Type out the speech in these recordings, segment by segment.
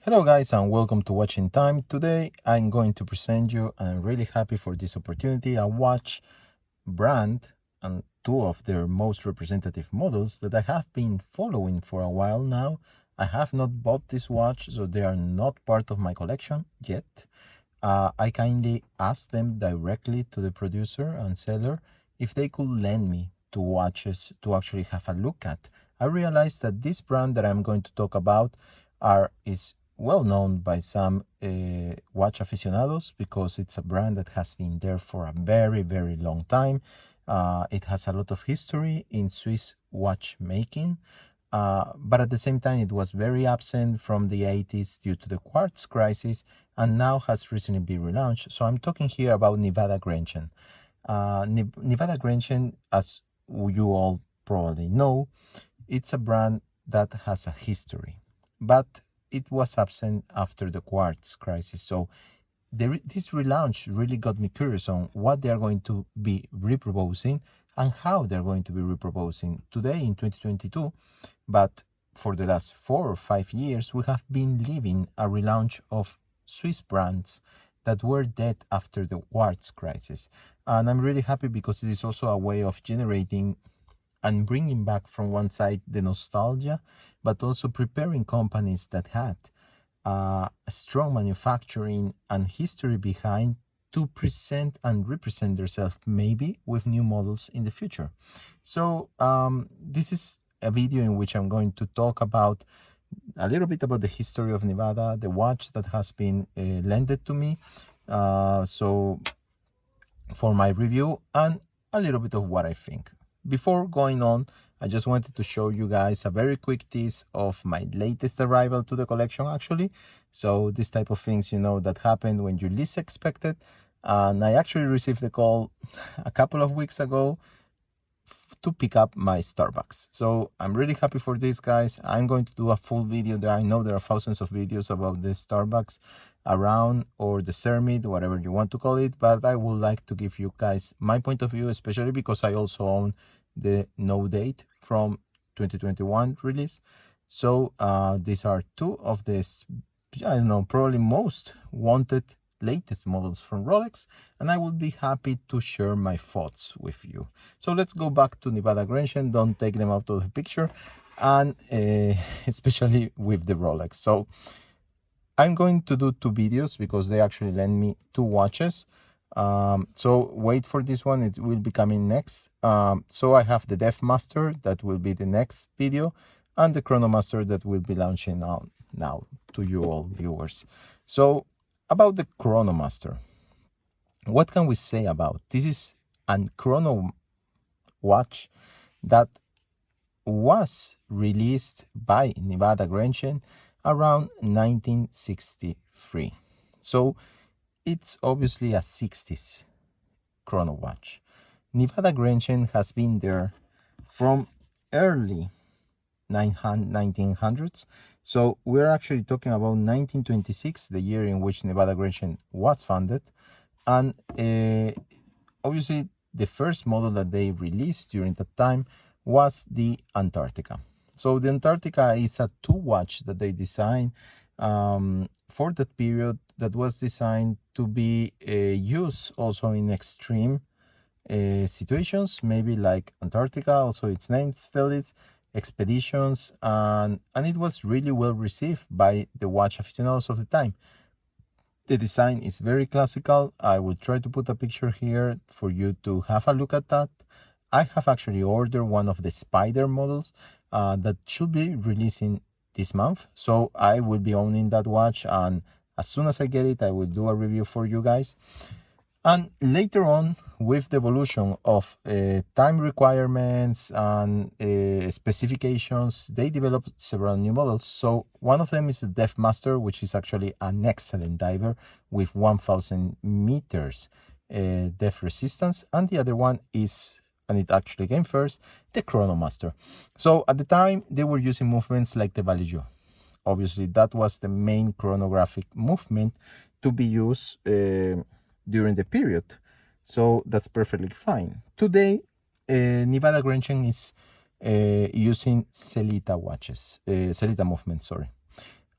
Hello guys and welcome to Watching Time. Today I'm going to present you, and I'm really happy for this opportunity, a watch brand and two of their most representative models that I have been following for a while now. I have not bought this watch, so they are not part of my collection yet. I kindly asked them directly to the producer and seller if they could lend me two watches to actually have a look at. I realized that this brand that I'm going to talk about is well known by some watch aficionados because it's a brand that has been there for a very long time. It has a lot of history in Swiss watchmaking. But at the same time, it was very absent from the 80s due to the quartz crisis, and now has recently been relaunched. So I'm talking here about Nivada Grenchen. Nivada Grenchen, as you all probably know, it's a brand that has a history, but it was absent after the quartz crisis. So this relaunch really got me curious on what they are going to be reproposing and how they're going to be reproposing today in 2022. But for the last 4 or 5 years, we have been living a relaunch of Swiss brands that were dead after the quartz crisis. And I'm really happy because it is also a way of generating and bringing back from one side the nostalgia, but also preparing companies that had a strong manufacturing and history behind to present and represent themselves maybe with new models in the future. So this is a video in which I'm going to talk about a little bit about the history of Nivada, the watch that has been lended to me, so for my review, and a little bit of what I think. Before going on, I just wanted to show you guys a very quick tease of my latest arrival to the collection actually. So this type of things, that happen when you least expect it. And I actually received the call a couple of weeks ago to pick up my Starbucks. So I'm really happy for this, guys. I'm going to do a full video there. I know there are thousands of videos about the Starbucks around, or the Cermit, whatever you want to call it, but I would like to give you guys my point of view, especially because I also own the no date from 2021 release. So these are two of the, I don't know, probably most wanted latest models from Rolex, and I would be happy to share my thoughts with you. So let's go back to Nivada Grenchen. Don't take them out of the picture, and especially with the Rolex. So I'm going to do two videos because they actually lend me two watches. So wait for this one, it will be coming next. So I have the Master that will be the next video, and the Chronomaster that will be launching now to you all viewers. So about the Chronomaster, what can we say about this? Is a chrono watch that was released by Nivada Grenchen around 1963. So it's obviously a 60s chrono watch. Nivada Grenchen has been there from early 1900s. So we're actually talking about 1926, the year in which Nivada Grenchen was founded. And obviously the first model that they released during that time was the Antarctica. So the Antarctica is a two watch that they designed for that period, that was designed to be used also in extreme situations, maybe like Antarctica, also its name still is, expeditions, and it was really well received by the watch aficionados of the time. The design is very classical. I will try to put a picture here for you to have a look at that. I have actually ordered one of the Spider models that should be releasing this month. So I will be owning that watch, and as soon as I get it, I will do a review for you guys. And later on, with the evolution of time requirements and specifications, they developed several new models. So one of them is the Master, which is actually an excellent diver with 1000 meters depth resistance. And the other one is, and it actually came first, the Chronomaster. So at the time, they were using movements like the Vallejo. Obviously, that was the main chronographic movement to be used during the period. So that's perfectly fine. Today, Nivada Grenchen is using Celita watches, Celita movement, sorry.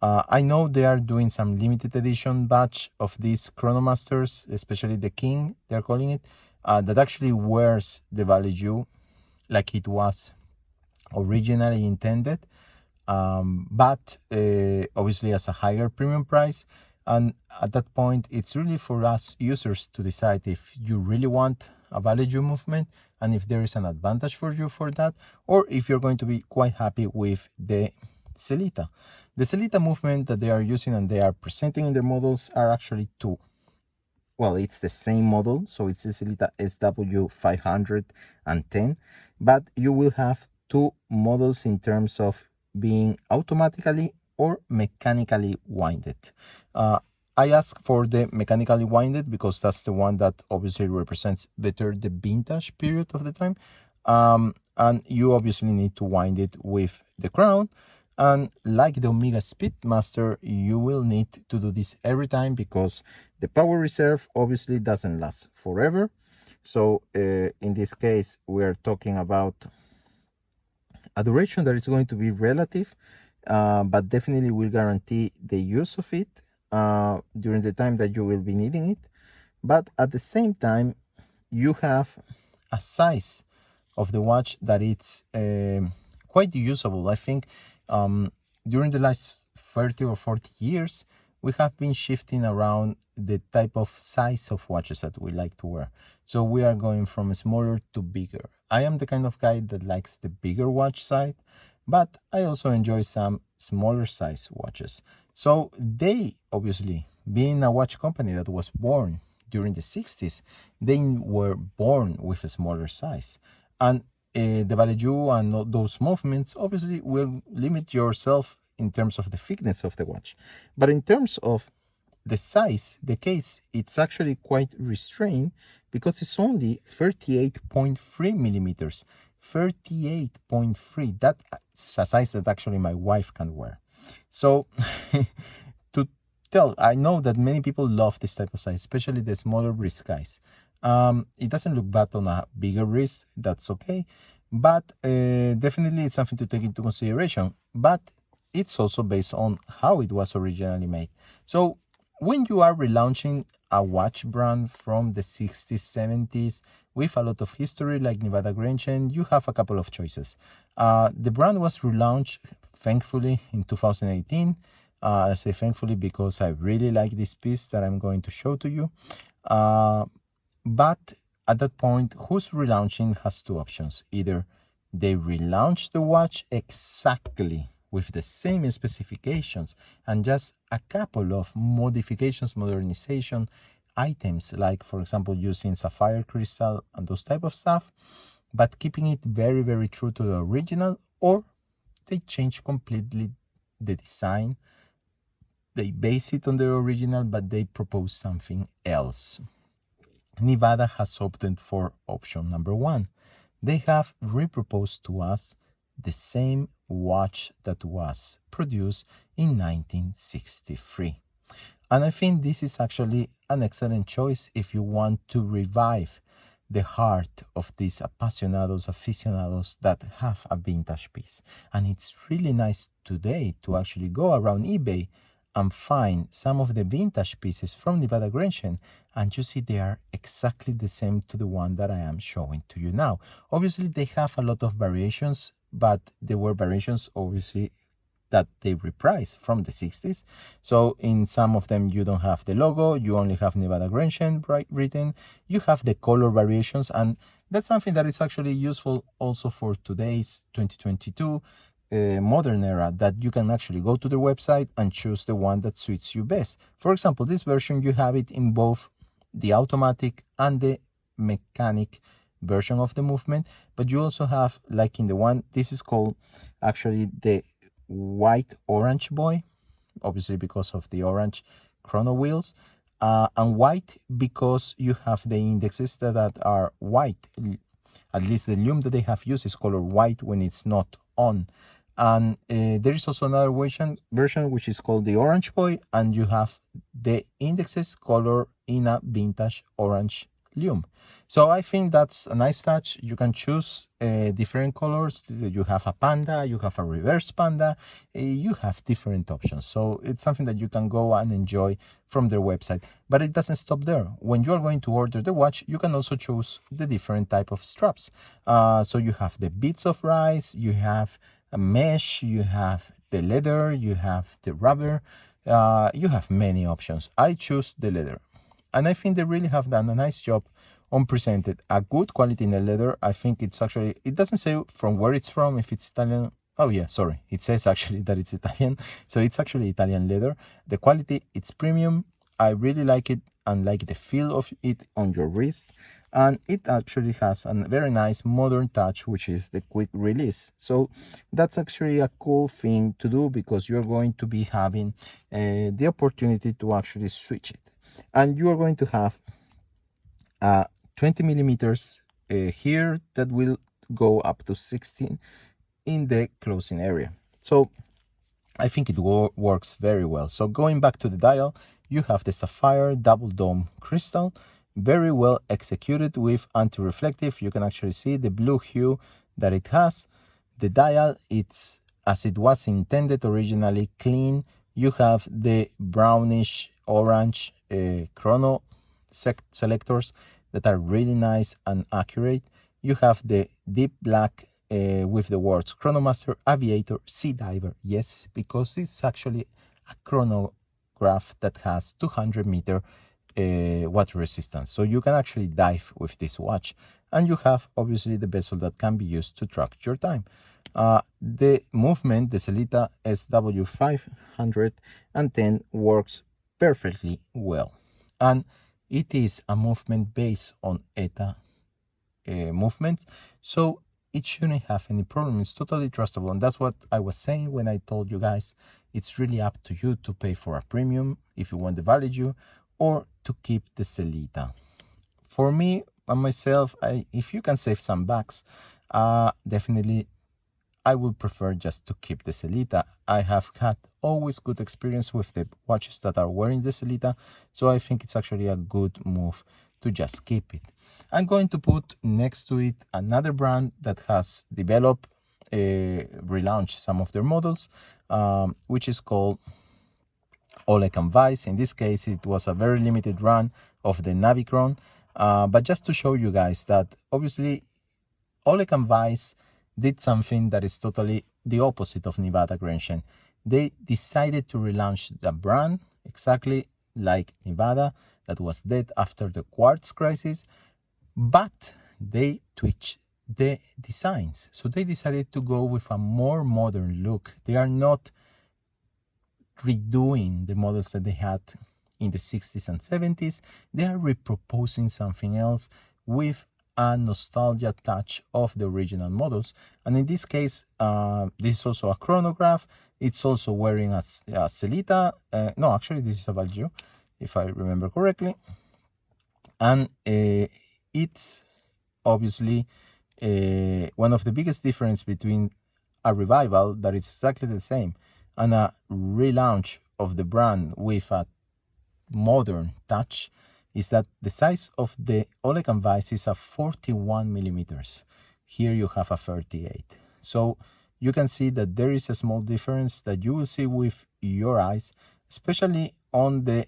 I know they are doing some limited edition batch of these Chronomasters, especially the King, they're calling it, that actually wears the value like it was originally intended, but obviously as a higher premium price. And at that point, it's really for us users to decide if you really want a value movement and if there is an advantage for you for that, or if you're going to be quite happy with the Celita. The Celita movement that they are using and they are presenting in their models are actually two. Well, it's the same model, so it's the Celita SW510, but you will have two models in terms of being automatically or mechanically winded. I ask for the mechanically winded because that's the one that obviously represents better the vintage period of the time. And you obviously need to wind it with the crown. And like the Omega Speedmaster, you will need to do this every time because the power reserve obviously doesn't last forever. So in this case, we are talking about a duration that is going to be relative, but definitely will guarantee the use of it during the time that you will be needing it. But at the same time, you have a size of the watch that it's quite usable. I think during the last 30 or 40 years, we have been shifting around the type of size of watches that we like to wear. So we are going from smaller to bigger. I am the kind of guy that likes the bigger watch side, but I also enjoy some smaller size watches. So they, obviously, being a watch company that was born during the 60s, they were born with a smaller size. And the value and those movements obviously will limit yourself in terms of the thickness of the watch. But in terms of the size, the case, it's actually quite restrained because it's only 38.3 millimeters. 38.3, that's a size that actually my wife can wear. So to tell, I know that many people love this type of size, especially the smaller wrist guys. It doesn't look bad on a bigger wrist, that's okay, but definitely it's something to take into consideration. But it's also based on how it was originally made. So when you are relaunching a watch brand from the 60s, 70s with a lot of history like Nivada Grenchen, you have a couple of choices. The brand was relaunched, thankfully, in 2018. I say thankfully because I really like this piece that I'm going to show to you. But at that point, who's relaunching has two options. Either they relaunch the watch exactly with the same specifications and just a couple of modifications, modernization items, like for example using sapphire crystal and those type of stuff, but keeping it very, very true to the original, or they change completely the design. They base it on the original, but they propose something else. Nivada has opted for option number one. They have reproposed to us the same watch that was produced in 1963. And I think this is actually an excellent choice if you want to revive the heart of these aficionados that have a vintage piece. And it's really nice today to actually go around eBay and find some of the vintage pieces from Nivada Grenchen, and you see they are exactly the same to the one that I am showing to you now. Obviously, they have a lot of variations, but there were variations, obviously, that they reprise from the 60s. So in some of them, you don't have the logo, you only have Nivada Grenchen written, you have the color variations, and that's something that is actually useful also for today's 2022 modern era, that you can actually go to the website and choose the one that suits you best. For example, this version, you have it in both the automatic and the mechanic version of the movement, but you also have, like in the one, this is called actually the white orange boy, obviously because of the orange chrono wheels, and white because you have the indexes that are white. At least the lume that they have used is color white when it's not on. And there is also another version which is called the orange boy, and you have the indexes color in a vintage orange lume. So I think that's a nice touch. You can choose different colors. You have a panda, you have a reverse panda, you have different options. So it's something that you can go and enjoy from their website. But it doesn't stop there. When you are going to order the watch, you can also choose the different type of straps. So you have the bits of rice, you have a mesh, you have the leather, you have the rubber, you have many options. I choose the leather. And I think they really have done a nice job on presented a good quality in the leather. I think it's actually, it doesn't say from where it's from, if it's Italian. Oh yeah, sorry. It says actually that it's Italian. So it's actually Italian leather. The quality, it's premium. I really like it and like the feel of it on your wrist. And it actually has a very nice modern touch, which is the quick release. So that's actually a cool thing to do because you're going to be having the opportunity to actually switch it. And you are going to have 20 millimeters here that will go up to 16 in the closing area. So I think it works very well. So going back to the dial, you have the sapphire double dome crystal, very well executed with anti-reflective. You can actually see the blue hue that it has. The dial, it's as it was intended originally, clean. You have the brownish orange chrono selectors that are really nice and accurate. You have the deep black with the words Chronomaster Aviator Sea Diver. Yes, because it's actually a chronograph that has 200-meter water resistance. So you can actually dive with this watch. And you have obviously the bezel that can be used to track your time. The movement, the Sellita SW510 works perfectly well. And it is a movement based on ETA movements. So it shouldn't have any problem. It's totally trustable. And that's what I was saying when I told you guys, it's really up to you to pay for a premium if you want the value or to keep the Sellita. For me and myself, if you can save some bucks, definitely I would prefer just to keep the Sellita. I have had always good experience with the watches that are wearing the Sellita, so I think it's actually a good move to just keep it. I'm going to put next to it another brand that has developed, relaunched some of their models, which is called Oleg and Weiss. In this case, it was a very limited run of the Navicron, but just to show you guys that obviously Oleg and Weiss did something that is totally the opposite of Nivada Grenchen. They decided to relaunch the brand exactly like Nivada, that was dead after the quartz crisis, but they tweaked the designs. So they decided to go with a more modern look. They are not redoing the models that they had in the 60s and 70s. They are reproposing something else with a nostalgia touch of the original models. And in this case, this is also a chronograph. It's also wearing a Sellita. No, actually, this is a Value, if I remember correctly. And it's obviously one of the biggest difference between a revival that is exactly the same and a relaunch of the brand with a modern touch is that the size of the Oleg and Weiss is a 41 millimeters. Here you have a 38. So you can see that there is a small difference that you will see with your eyes, especially on the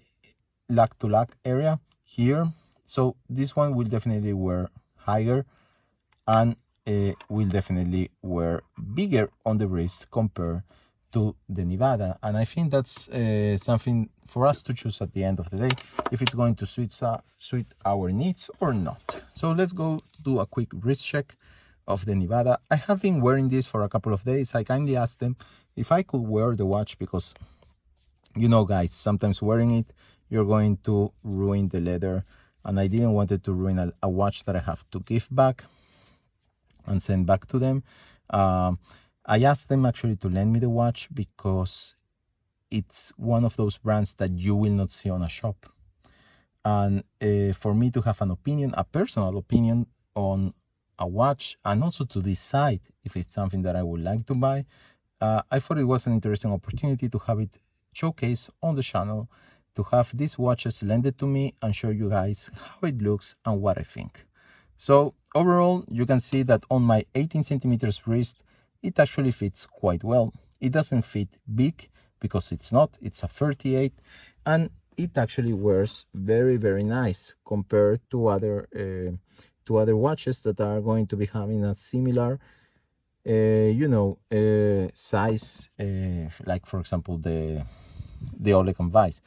lug to lug area here. So this one will definitely wear higher and will definitely wear bigger on the wrist compared to the Nivada. And I think that's something for us to choose at the end of the day, if it's going to suit our needs or not. So let's go do a quick wrist check of the Nivada. I have been wearing this for a couple of days. I kindly asked them if I could wear the watch because, you know, guys, sometimes wearing it, you're going to ruin the leather. And I didn't want it to ruin a watch that I have to give back and send back to them. I asked them actually to lend me the watch because it's one of those brands that you will not see on a shop. And for me to have an opinion, a personal opinion on a watch, and also to decide if it's something that I would like to buy, I thought it was an interesting opportunity to have it showcased on the channel to have these watches lended to me and show you guys how it looks and what I think. So overall, you can see that on my 18 centimeters wrist, it actually fits quite well. It doesn't fit big because it's not, it's a 38, and it actually wears very, very nice compared to other watches that are going to be having a similar size, like for example the Rolex Vice.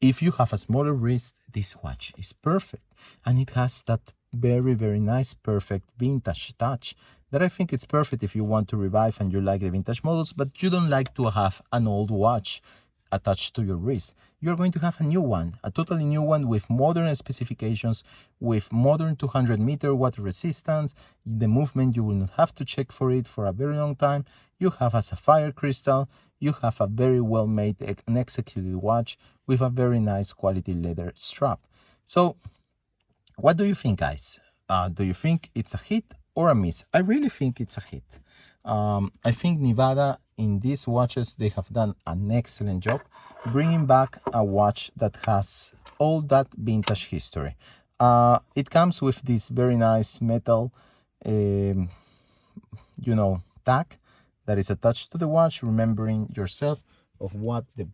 If you have a smaller wrist, this watch is perfect, and it has that very, very nice, perfect vintage touch that I think it's perfect if you want to revive and you like the vintage models, but you don't like to have an old watch attached to your wrist. You're going to have a new one, a totally new one with modern specifications, with modern 200-meter water resistance. The movement, you will not have to check for it for a very long time. You have a sapphire crystal. You have a very well made and executed watch with a very nice quality leather strap. So what do you think, guys? Do you think it's a hit or a miss? I really think it's a hit. I think Nivada in these watches, they have done an excellent job bringing back a watch that has all that vintage history. It comes with this very nice metal tag that is attached to the watch, remembering yourself of what the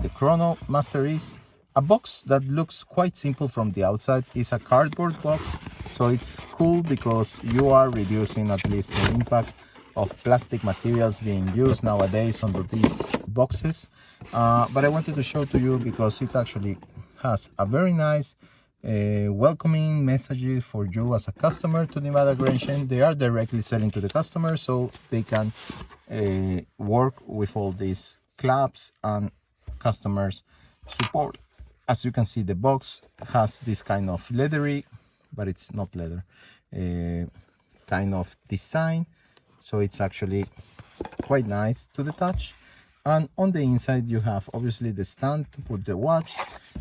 Chronomaster is. A box that looks quite simple from the outside is a cardboard box, so it's cool because you are reducing at least the impact of plastic materials being used nowadays on these boxes. But I wanted to show to you because it actually has a very nice welcoming message for you as a customer to Nivada Grenchen. They are directly selling to the customer, so they can work with all these clubs and customers support. As you can see, the box has this kind of leathery, but it's not leather, kind of design, so it's actually quite nice to the touch. And on the inside you have obviously the stand to put the watch,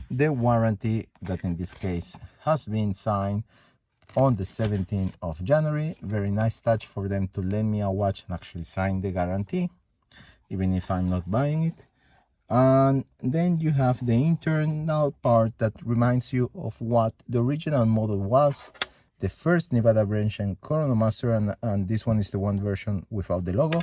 the warranty that in this case has been signed on the 17th of January. Very nice touch for them to lend me a watch and actually sign the guarantee, even if I'm not buying it. And then you have the internal part that reminds you of what the original model was, the first Nivada Grenchen Chronomaster, and this one is the one version without the logo.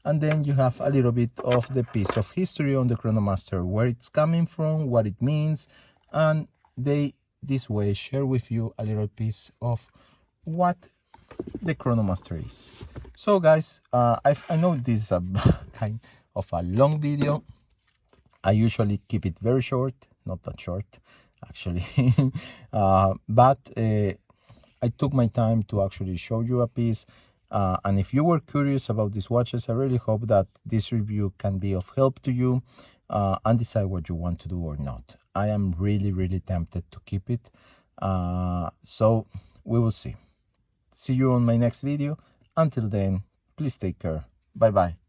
And then you have a little bit of the piece of history on the Chronomaster, where it's coming from, what it means, and they this way share with you a little piece of what the Chronomaster is. So guys, I know this is a kind of a long video. I usually keep it very short, not that short actually, but I took my time to actually show you a piece. And if you were curious about these watches, I really hope that this review can be of help to you and decide what you want to do or not. I am really, really tempted to keep it. So we will see. See you on my next video. Until then, please take care. Bye bye.